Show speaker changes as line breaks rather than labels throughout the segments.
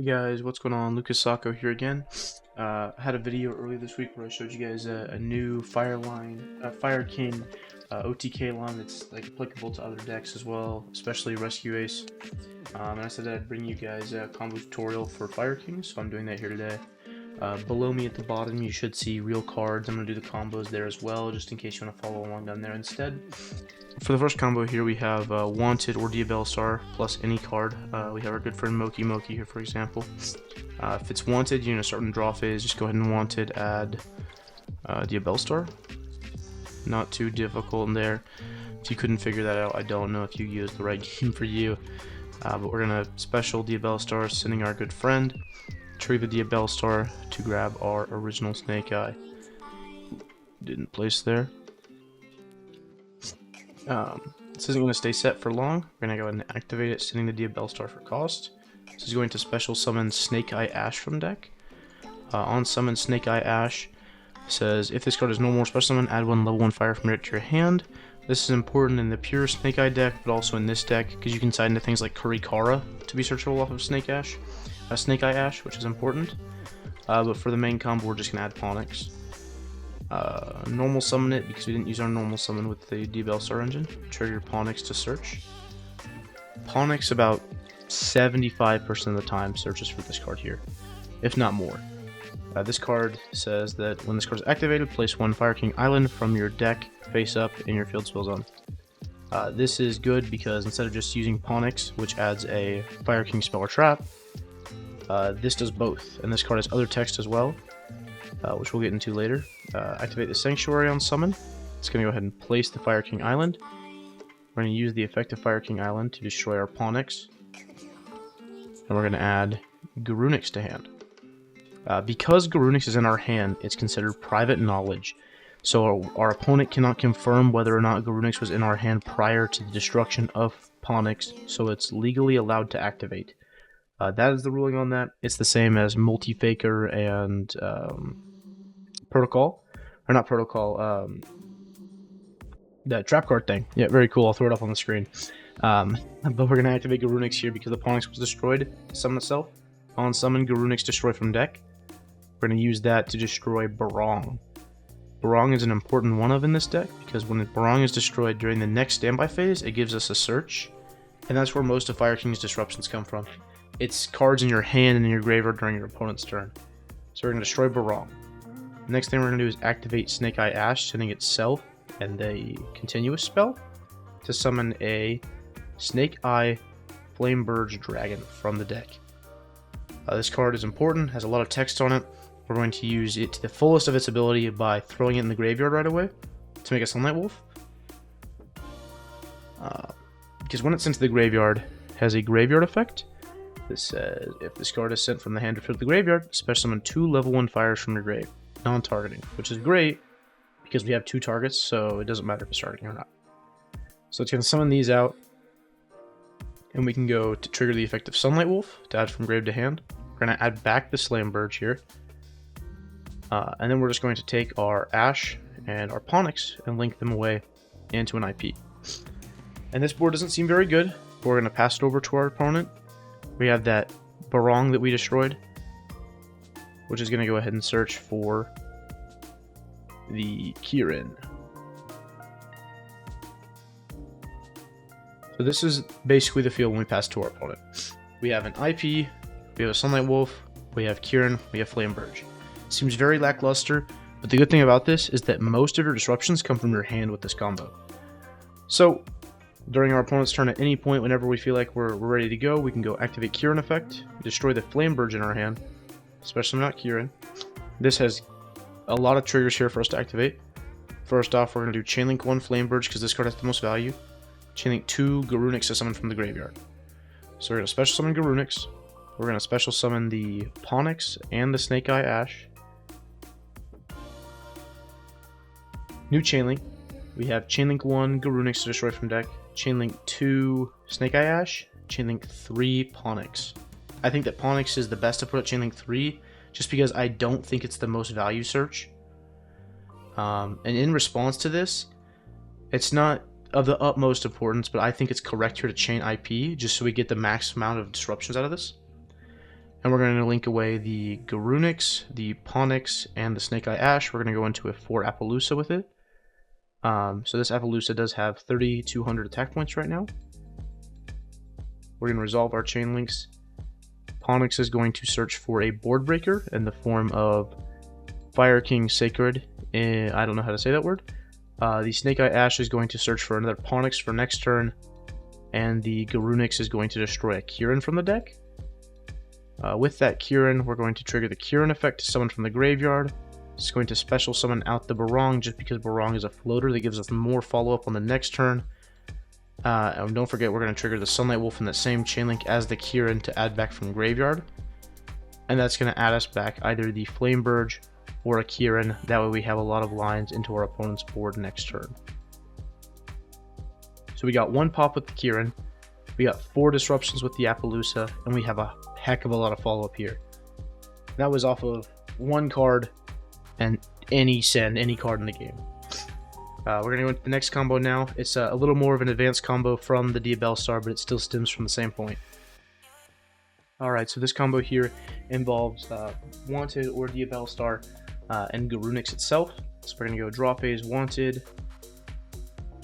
Hey guys, what's going on? Lucas Sacco here again. Had a video earlier this week where I showed you guys a new Fire King OTK line that's like applicable to other decks as well, especially Rescue Ace. And I said I'd bring you guys a combo tutorial for Fire King, so I'm doing that here today. Below me at the bottom you should see real cards. I'm going to do the combos there as well, just in case you want to follow along down there instead. For the first combo here we have Wanted or Diabellstar plus any card. We have our good friend Moki here, for example. If it's Wanted, you're going to start in draw phase, just go ahead and Wanted, add Diabellstar. Not too difficult in there. If you couldn't figure that out, I don't know if you used the right game for you. But we're going to special Diabellstar, sending our good friend. Trigger the Diabellstar to grab our original Snake Eye. Didn't place there. This isn't going to stay set for long. We're going to go ahead and activate it, sending the Diabellstar for cost. This is going to special summon Snake Eye Ash from deck. On summon Snake Eye Ash, says if this card is normal or special summon, add one level 1 fire from it to your hand. This is important in the pure Snake Eye deck, but also in this deck, because you can side into things like Kurikara to be searchable off of Snake Eye Ash, which is important. But for the main combo, we're just going to add Ponix. Normal summon it because we didn't use our normal summon with the Diabellstar engine. Trigger Ponix to search. Ponix about 75% of the time searches for this card here, if not more. This card says that when this card is activated, place one Fire King Island from your deck face up in your field spell zone. This is good because instead of just using Ponix, which adds a Fire King spell or trap, this does both, and this card has other text as well, which we'll get into later. Activate the Sanctuary on summon. It's going to go ahead and place the Fire King Island. We're going to use the effect of Fire King Island to destroy our Ponix. And we're going to add Garunix to hand. Because Garunix is in our hand, it's considered private knowledge. So our opponent cannot confirm whether or not Garunix was in our hand prior to the destruction of Ponix, so it's legally allowed to activate. That is the ruling on that. It's the same as Multi-Faker and Protocol. Or not Protocol, that trap card thing. Yeah, very cool. I'll throw it up on the screen. But we're going to activate Garunix here because the Ponix was destroyed to summon itself. On summon, Garunix destroy from deck. We're going to use that to destroy Barong. Barong is an important one of in this deck because when Barong is destroyed during the next standby phase, it gives us a search. And that's where most of Fire King's disruptions come from. It's cards in your hand and in your graveyard during your opponent's turn. So we're going to destroy Barong. The next thing we're going to do is activate Snake Eye Ash, sending itself and a continuous spell to summon a Snake Eye Flameburge Dragon from the deck. This card is important, has a lot of text on it. We're going to use it to the fullest of its ability by throwing it in the graveyard right away to make a Sunlight Wolf. Because when it's sent to the graveyard, it has a graveyard effect. This says if this card is sent from the hand or field to the graveyard, special summon 2 level 1 fires from your grave, non-targeting, which is great because we have 2 targets, so it doesn't matter if it's targeting or not. So it's going to summon these out, and we can go to trigger the effect of Sunlight Wolf to add from grave to hand. We're going to add back the Slamburge here, and then we're just going to take our Ash and our Ponix and link them away into an IP. And this board doesn't seem very good. We're going to pass it over to our opponent. We have that Barong that we destroyed, which is going to go ahead and search for the Kirin. So this is basically the field when we pass to our opponent. We have an IP, we have a Sunlight Wolf, we have Kirin, we have Flameburge. Seems very lackluster, but the good thing about this is that most of your disruptions come from your hand with this combo. So during our opponent's turn at any point, whenever we feel like we're ready to go, we can go activate Kirin effect, destroy the Flameburge in our hand, especially not Kirin. This has a lot of triggers here for us to activate. First off, we're going to do Chainlink 1 Flameburge because this card has the most value. Chainlink 2 Garunix to summon from the graveyard. So we're going to special summon Garunix. We're going to special summon the Ponix and the Snake Eye Ash. New Chainlink. We have Chainlink 1 Garunix to destroy from deck. Chainlink 2 Snake Eye Ash. Chainlink 3 Ponix. I think that Ponix is the best to put at Chainlink 3 just because I don't think it's the most value search. And in response to this, it's not of the utmost importance, but I think it's correct here to chain IP just so we get the max amount of disruptions out of this. And we're going to link away the Garunix, the Ponix, and the Snake Eye Ash. We're going to go into a 4 Appaloosa with it. So this Appaloosa does have 3,200 attack points right now. We're going to resolve our chain links. Ponix is going to search for a board breaker in the form of Fire King Sacred. I don't know how to say that word. The Snake Eye Ash is going to search for another Ponix for next turn. And the Garunix is going to destroy a Kieran from the deck. With that Kieran, we're going to trigger the Kieran effect to summon from the graveyard. It's going to special summon out the Barong just because Barong is a floater that gives us more follow-up on the next turn. And don't forget, we're going to trigger the Sunlight Wolf in that same chain link as the Kieran to add back from graveyard. And that's going to add us back either the Flame Burge or a Kieran. That way we have a lot of lines into our opponent's board next turn. So we got 1 pop with the Kieran. We got 4 disruptions with the Appaloosa, and we have a heck of a lot of follow-up here. That was off of 1 card and any card in the game. We're going to go into the next combo now. It's a little more of an advanced combo from the Diabellstar, but it still stems from the same point. Alright, so this combo here involves Wanted or Diabellstar and Garunix itself. So we're going to go draw phase Wanted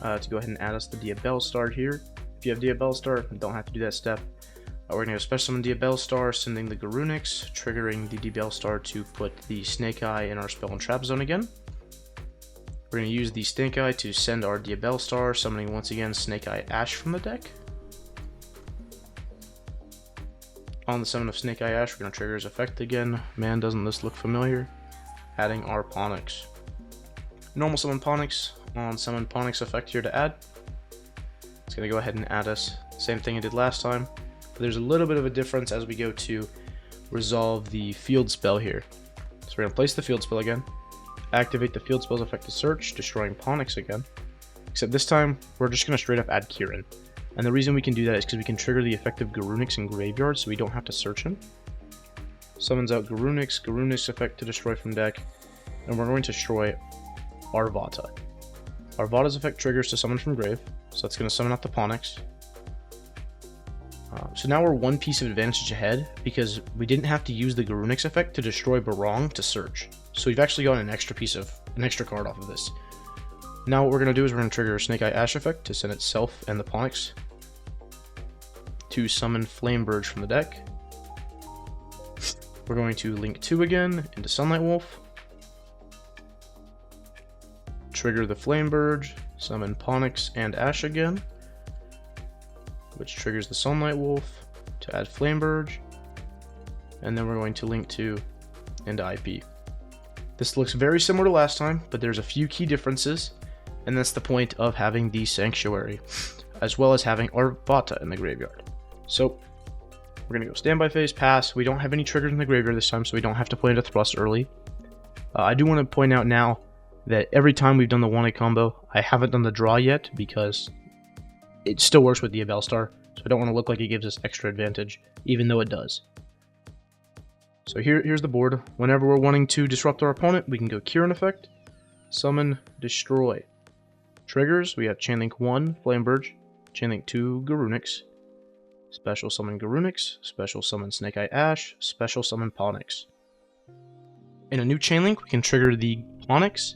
to go ahead and add us the Diabellstar here. If you have Diabellstar, don't have to do that step. We're going to go special summon Diabellstar, sending the Garunix, triggering the Diabellstar to put the Snake Eye in our spell and trap zone again. We're going to use the Snake Eye to send our Diabellstar, summoning once again Snake Eye Ash from the deck. On the summon of Snake Eye Ash, we're going to trigger his effect again. Man, doesn't this look familiar? Adding our Ponix. Normal summon Ponix, on summon Ponix effect here to add. It's going to go ahead and add us. Same thing I did last time. But there's a little bit of a difference as we go to resolve the field spell here. So we're going to place the field spell again. Activate the field spell's effect to search, destroying Ponix again. Except this time, we're just going to straight up add Kieran. And the reason we can do that is because we can trigger the effect of Garunix in graveyard, so we don't have to search him. Summons out Garunix effect to destroy from deck. And we're going to destroy Arvata. Arvata's effect triggers to summon from grave, so that's going to summon out the Ponix. So now we're 1 piece of advantage ahead because we didn't have to use the Garunix effect to destroy Barong to search. So we've actually gotten an extra card off of this. Now what we're going to do is we're going to trigger a Snake Eye Ash effect to send itself and the Ponix to summon Flame Burge from the deck. We're going to link 2 again into Sunlight Wolf. Trigger the Flame Burge, summon Ponix and Ash again, which triggers the Sunlight Wolf to add Flame Burge, and then we're going to link 2 into IP. This looks very similar to last time, but there's a few key differences, and that's the point of having the Sanctuary, as well as having Arvata in the graveyard. So we're going to go standby phase, pass. We don't have any triggers in the graveyard this time, so we don't have to play into Thrust early. I do want to point out now that every time we've done the Wanted combo, I haven't done the draw yet because it still works with Diabellstar, so I don't want to look like it gives us extra advantage, even though it does. So here's the board. Whenever we're wanting to disrupt our opponent, we can go Kieran effect, summon, destroy. Triggers, we have Chainlink 1, Flame Burge, Chainlink 2, Garunix, special summon Garunix, special summon Snake Eye Ash, special summon Ponix. In a new Chainlink, we can trigger the Ponix,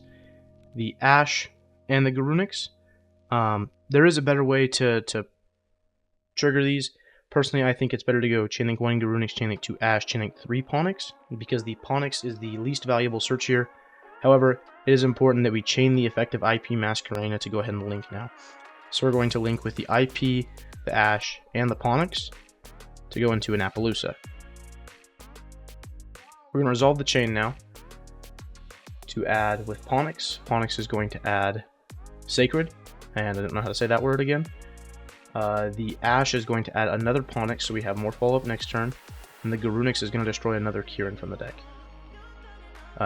the Ash, and the Garunix. There is a better way to trigger these. Personally, I think it's better to go Chainlink 1 Garunix, Chainlink 2 Ash, Chainlink 3 Ponix, because the Ponix is the least valuable search here. However, it is important that we chain the effect of IP Masquerena to go ahead and link now. So we're going to link with the IP, the Ash, and the Ponix to go into an Appaloosa. We're going to resolve the chain now to add with Ponix. Ponix is going to add Sacred, and I don't know how to say that word again. The Ash is going to add another Ponix, so we have more follow-up next turn, and the Garunix is going to destroy another Kieran from the deck.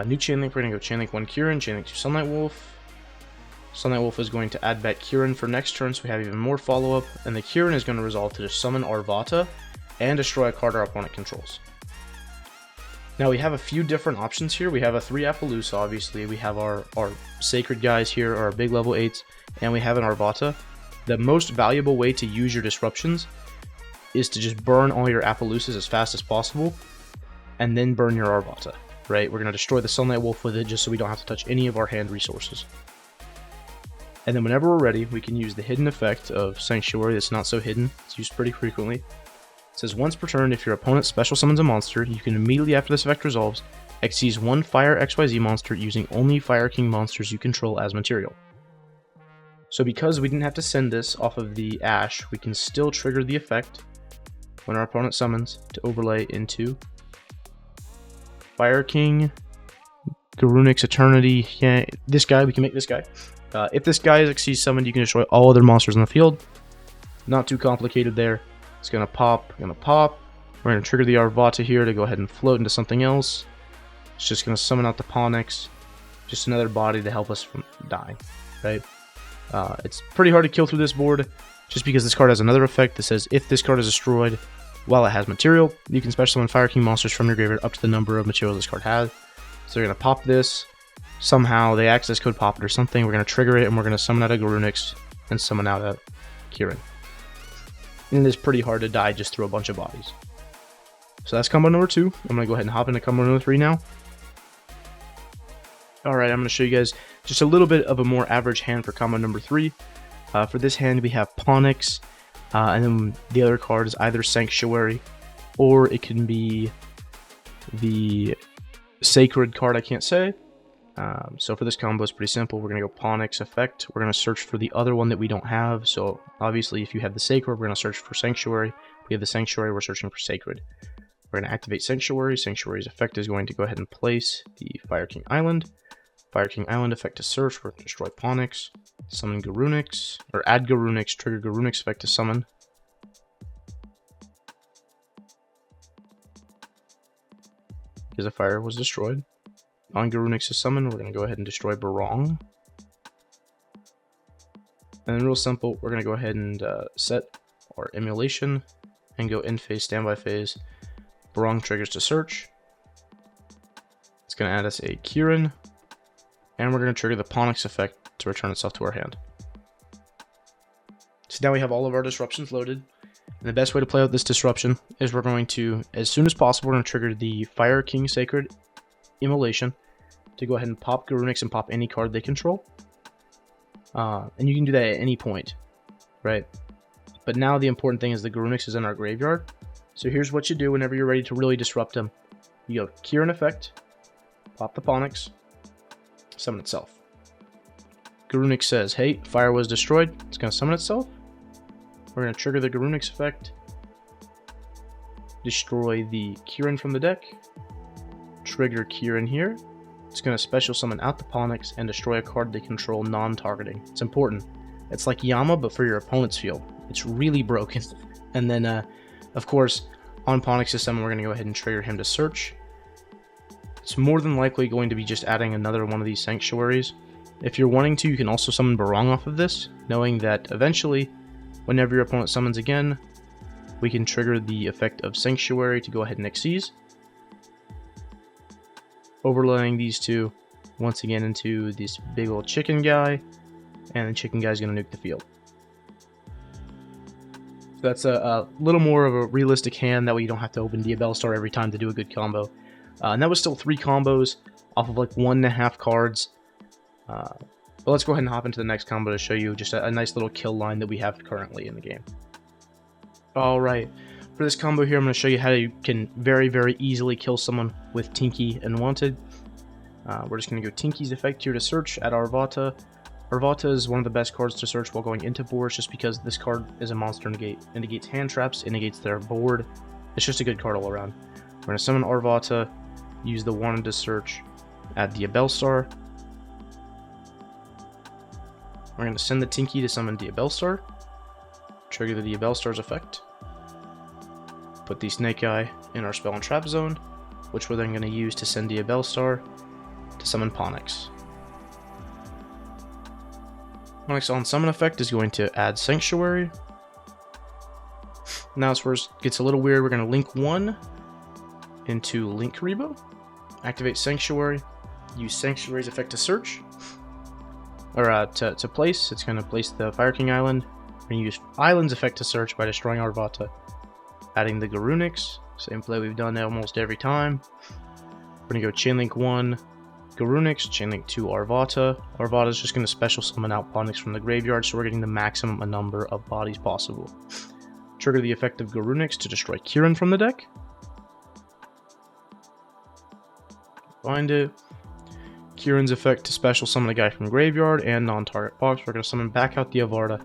New Chainlink, we're going to go Chainlink 1 Kieran, Chainlink 2 Sunlight Wolf. Sunlight Wolf is going to add back Kieran for next turn, so we have even more follow-up, and the Kieran is going to resolve to just summon Arvata and destroy a card our opponent controls. Now we have a few different options here. We have a 3 Appaloosa, obviously. We have our Sacred guys here, our big level 8s, and we have an Arvata. The most valuable way to use your disruptions is to just burn all your Appaloosas as fast as possible, and then burn your Arvata, right? We're going to destroy the Sunlight Wolf with it just so we don't have to touch any of our hand resources. And then whenever we're ready, we can use the hidden effect of Sanctuary that's not so hidden. It's used pretty frequently. It says once per turn, if your opponent special summons a monster, you can immediately after this effect resolves, exceed one Fire XYZ monster using only Fire King monsters you control as material. So because we didn't have to send this off of the Ash, we can still trigger the effect when our opponent summons to overlay into Fire King, Garunix Eternity. Yeah, this guy, we can make this guy. If this guy is exceeds summoned, you can destroy all other monsters on the field. Not too complicated there. It's gonna pop, We're gonna trigger the Arvata here to go ahead and float into something else. It's just gonna summon out the Ponix, just another body to help us from dying, right? It's pretty hard to kill through this board, just because this card has another effect that says if this card is destroyed while it has material, you can special summon Fire King monsters from your graveyard up to the number of materials this card has. So you're gonna pop this. Somehow the access code pop it or something. We're going to trigger it and we're going to summon out a Garunix and summon out a Kieran. And it is pretty hard to die just through a bunch of bodies. So that's combo number 2. I'm going to go ahead and hop into combo number 3 now. Alright, I'm going to show you guys just a little bit of a more average hand for combo number 3. For this hand we have Ponix, and then the other card is either Sanctuary, or it can be the Sacred card I can't say. So for this combo, it's pretty simple. We're going to go Ponix effect. We're going to search for the other one that we don't have. So obviously, if you have the Sacred, we're going to search for Sanctuary. If we have the Sanctuary, we're searching for Sacred. We're going to activate Sanctuary. Sanctuary's effect is going to go ahead and place the Fire King Island. Fire King Island effect to search. We're going to destroy Ponix. Summon Garunix, or add Garunix. Trigger Garunix effect to summon. Because the fire was destroyed. On Garunix's summon, we're going to go ahead and destroy Barong. And then real simple, we're going to go ahead and set our emulation and go end phase, standby phase. Barong triggers to search. It's going to add us a Kieran. And we're going to trigger the Ponix effect to return itself to our hand. So now we have all of our disruptions loaded. And the best way to play out this disruption is we're going to, as soon as possible, we're going to trigger the Fire King Sacred Immolation to go ahead and pop Garunix and pop any card they control. And you can do that at any point, right? But now the important thing is the Garunix is in our graveyard. So here's what you do whenever you're ready to really disrupt them. You go Kieran effect, pop the Ponix, summon itself. Garunix says, hey, fire was destroyed. It's going to summon itself. We're going to trigger the Garunix effect, destroy the Kieran from the deck, trigger Kieran here. It's going to special summon out the Ponix and destroy a card they control non-targeting. It's important. It's like Yama, but for your opponent's field. It's really broken. And then, of course, on Ponix's summon, we're going to go ahead and trigger him to search. It's more than likely going to be just adding another one of these Sanctuaries. If you're wanting to, you can also summon Barong off of this, knowing that eventually, whenever your opponent summons again, we can trigger the effect of Sanctuary to go ahead and Xyz. Overlaying these two once again into this big old chicken guy, and the chicken guy's going to nuke the field. So that's a little more of a realistic hand, that way you don't have to open Diabellstar every time to do a good combo. And that was still 3 combos off of like 1.5 cards. But let's go ahead and hop into the next combo to show you just a nice little kill line that we have currently in the game. Alright, for this combo here, I'm going to show you how you can very, very easily kill someone with Tinky and Wanted. We're just going to go Tinky's effect here to search at Arvata. Arvata is one of the best cards to search while going into boards, just because this card is a monster negate. It negates hand traps, it negates their board. It's just a good card all around. We're going to summon Arvata, use the Wanted to search at Diabellstar. We're going to send the Tinky to summon Diabellstar, trigger the Diabellstar's effect, put the Snake Eye in our spell and trap zone, which we're then going to use to send Diabellstar to summon Ponix. Ponix on summon effect is going to add Sanctuary. Now it's where it gets a little weird. We're going to link 1 into Link Rebo, activate Sanctuary, use Sanctuary's effect to search, or to place. It's going to place the Fire King Island. We're going to use Island's effect to search by destroying Arvata, adding the Garunix, Same play we've done almost every time. We're going to go Chainlink 1, Garunix, Chainlink 2, Arvata. Arvata is just going to special summon out Ponix from the graveyard, so we're getting the maximum number of bodies possible. Trigger the effect of Garunix to destroy Kieran from the deck. Find it. Kieran's effect to special summon a guy from graveyard and non-target box. We're going to summon back out the Avarta,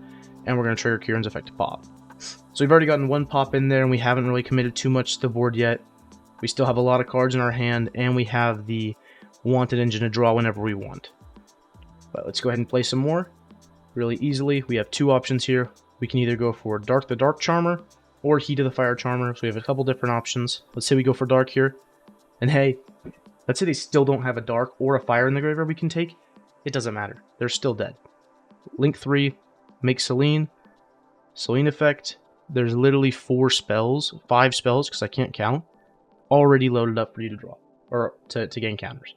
and we're going to trigger Kieran's effect to pop. So we've already gotten one pop in there, and we haven't really committed too much to the board yet. We still have a lot of cards in our hand, and we have the Wanted engine to draw whenever we want. But let's go ahead and play some more. Really easily, we have two options here. We can either go for Dark the Dark Charmer, or Heat of the Fire Charmer, so we have a couple different options. Let's say we go for Dark here, and hey, let's say they still don't have a Dark or a Fire in the graveyard we can take. It doesn't matter. They're still dead. Link 3, make Selene. Selene effect. There's literally 5 spells, because I can't count, already loaded up for you to draw, or to gain counters.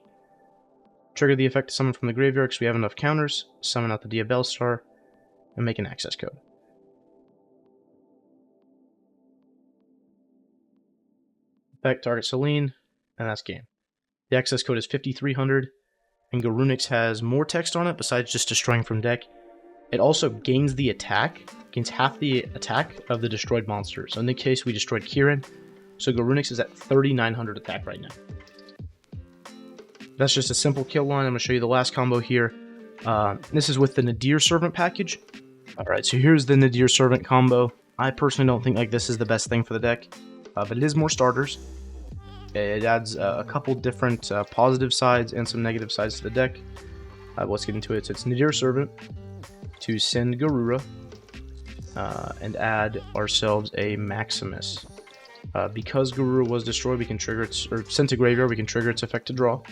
Trigger the effect to summon from the graveyard because we have enough counters. Summon out the Diabellstar, and make an access code. Effect target Selene, and that's game. The access code is 5300, and Garunix has more text on it besides just destroying from deck. It also gains the attack, gains half the attack of the destroyed monster. So in this case, we destroyed Kieran, so Garunix is at 3900 attack right now. That's just a simple kill line. I'm going to show you the last combo here. This is with the Nadir Servant package. Alright, so here's the Nadir Servant combo. I personally don't think like this is the best thing for the deck, but it is more starters. It adds a couple different positive sides and some negative sides to the deck. Let's get into it. So it's Nadir Servant to send Garura and add ourselves a Maximus. Because Garura was destroyed, we can trigger its, or sent to graveyard, we can trigger its effect to draw.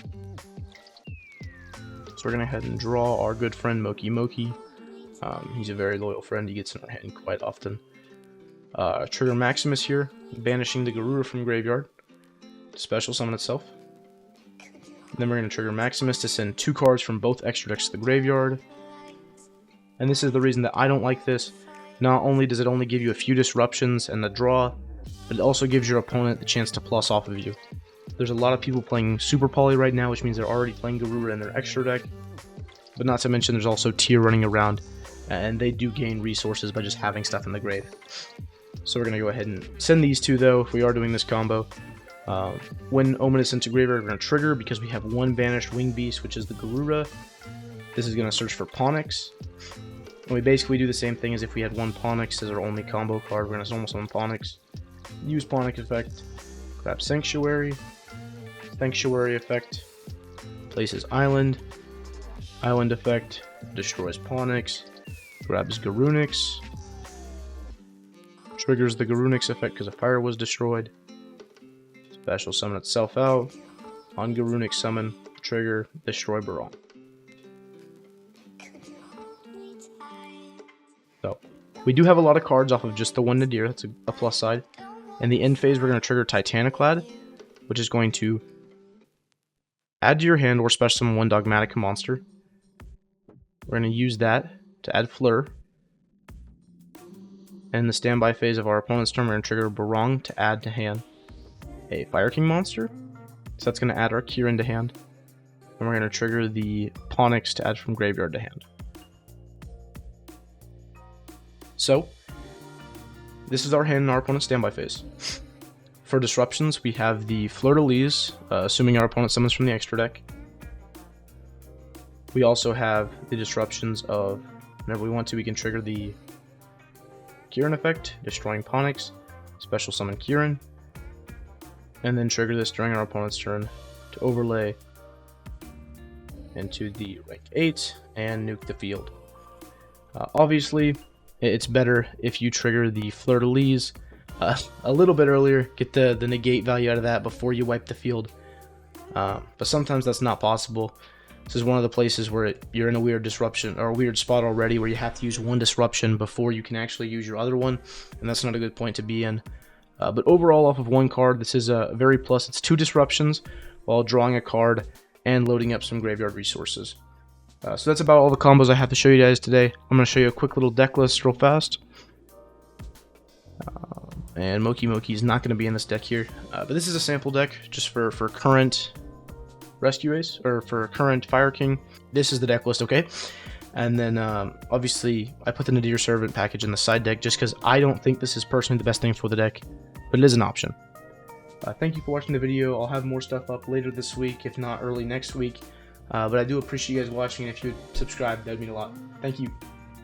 So we're going to go ahead and draw our good friend Moki Moki. He's a very loyal friend, he gets in our hand quite often. Trigger Maximus here, banishing the Garura from graveyard to special summon itself. Then we're going to trigger Maximus to send 2 cards from both extra decks to the graveyard. And this is the reason that I don't like this. Not only does it only give you a few disruptions and the draw, but it also gives your opponent the chance to plus off of you. There's a lot of people playing Super Poly right now, which means they're already playing Garura in their extra deck. But not to mention there's also Tier running around, and they do gain resources by just having stuff in the grave. So we're going to go ahead and send these 2 though, if we are doing this combo. When Omen is sent to graveyard, we're going to trigger because we have 1 banished Wing Beast, which is the Garura. This is going to search for Ponix. And we basically do the same thing as if we had 1 Ponix as our only combo card. We're going to almost summon Ponix. Use Ponix effect. Grab Sanctuary. Sanctuary effect. Places Island. Island effect. Destroys Ponix. Grabs Garunix. Triggers the Garunix effect because a fire was destroyed. Special summon itself out. On Garunix summon. Trigger. Destroy Baron. So, we do have a lot of cards off of just the 1 Nadir, that's a plus side. In the end phase, we're going to trigger Titaniclad, which is going to add to your hand or special summon 1 Dogmatic monster. We're going to use that to add Fleur. And in the standby phase of our opponent's turn, we're going to trigger Barong to add to hand a Fire King monster. So that's going to add our Kieran to hand. And we're going to trigger the Ponix to add from graveyard to hand. So, this is our hand in our opponent's standby phase. For disruptions, we have the Fleur-de-Lis, assuming our opponent summons from the extra deck. We also have the disruptions of, whenever we want to, we can trigger the Kieran effect, destroying Ponix, special summon Kieran, and then trigger this during our opponent's turn to overlay into the rank 8 and nuke the field. Obviously, it's better if you trigger the Fleur-de-Lis a little bit earlier, get the negate value out of that before you wipe the field. But sometimes that's not possible. This is one of the places where you're in a weird disruption, or a weird spot already, where you have to use 1 disruption before you can actually use your other one, and that's not a good point to be in. But overall, off of 1 card, this is a very plus. It's 2 disruptions while drawing a card and loading up some graveyard resources. So that's about all the combos I have to show you guys today. I'm going to show you a quick little deck list real fast. and Moki is not going to be in this deck here. But this is a sample deck just for current Rescue Ace, or for current Fire King. This is the deck list, okay? And then obviously I put the Nadir Servant package in the side deck just because I don't think this is personally the best thing for the deck, but it is an option. Thank you for watching the video. I'll have more stuff up later this week, if not early next week. But I do appreciate you guys watching, and if you would subscribe, that would mean a lot. Thank you.